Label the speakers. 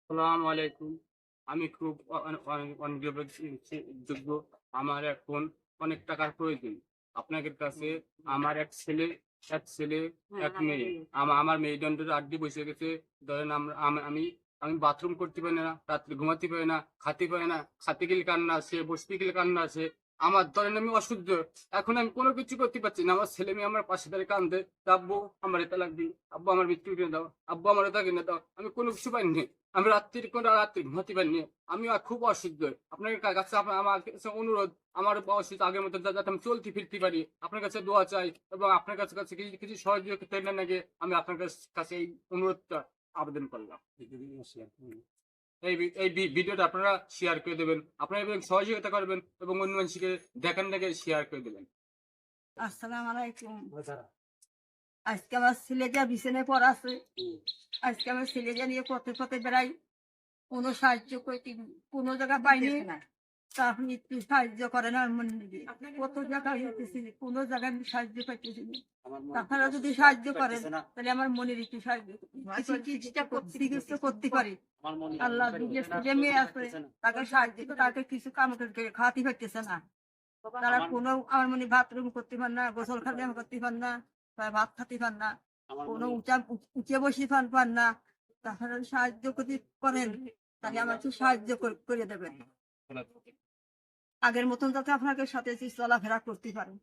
Speaker 1: আসসালামু আলাইকুম। আমি খুব যোগ্য। আমার এখন অনেক টাকার প্রয়োজন। আপনাদের কাছে আমার এক ছেলে, এক মেয়ে। আমার মেরুদণ্ডের আড্ডি বসে গেছে। ধরেন আমি বাথরুম করতে পারি না, রাত্রে ঘুমাতে পারি না, খাতে পারি না। খাতে গেলে কান্না আসে, বসতে গেলে কান্না আসে। ধরেন আমি অসুস্থ। এখন আমি কোনো কিছু করতে পারছি না। আমার ছেলে-মেয়ে আমার পাশে দাঁড়িয়ে কান্দে। "আব্বু আমারে তালাক দিন। আব্বু আমার মৃত্যু কিনে দাও। আব্বু আমার এটা কিনে দাও।" আমি কোনো কিছু পাইনি। আমি রাত্রি ঘুমাতে পারিনি। আমি খুব অসুস্থ। আপনার কাছে আমার কাছে অনুরোধ, আমার অসুস্থ আগের মতো যাতে আমি চলতে ফিরতে পারি। আপনার কাছে দোয়া চাই এবং আপনার কাছে কিছু সহযোগিতা নাকি আমি আপনার কাছে এই অনুরোধটা আবেদন করলাম। এই ভিডিওটা আপনারা শেয়ার করে দেবেন। আপনারা এবং সহযোগিতা করবেন এবং অন্য মানুষকে দেখান নাকি শেয়ার করে দেবেন।
Speaker 2: আসসালামু আলাইকুম। আজকে আমার ছেলেটা বিছানায় পড়া আছে। আজকে আমার ছেলেটা নিয়ে পথে পথে বেড়াই। কোনো সাহায্য করতে কোনো জায়গা পাইনি। তা আপনি একটু সাহায্য করেন আমার মনে নিজে। কত জায়গায় হইতেছি, কোনো জায়গায় আমি সাহায্য পাইতেছি না। আপনারা যদি সাহায্য করেন তাহলে আমার মনের একটু সাহায্য চিকিৎসা করতে পারি। আল্লাহ যে মেয়ে আছে তাকে সাহায্য তাকে কিছু কাম করে খাওয়াতে পারতেছে না। তারা কোনো আমার মনে বাথরুম করতে পার না, গোসল খাদ্য করতে পার না, তারা ভাত খাতে পার না, কোনো উঁচে বসে পান না। তাছাড়া সাহায্য যদি করেন তাহলে আমার একটু সাহায্য করে দেবেন। আগের মতন যাতে আপনাকে সাথে চলাফেরা করতে পারেন।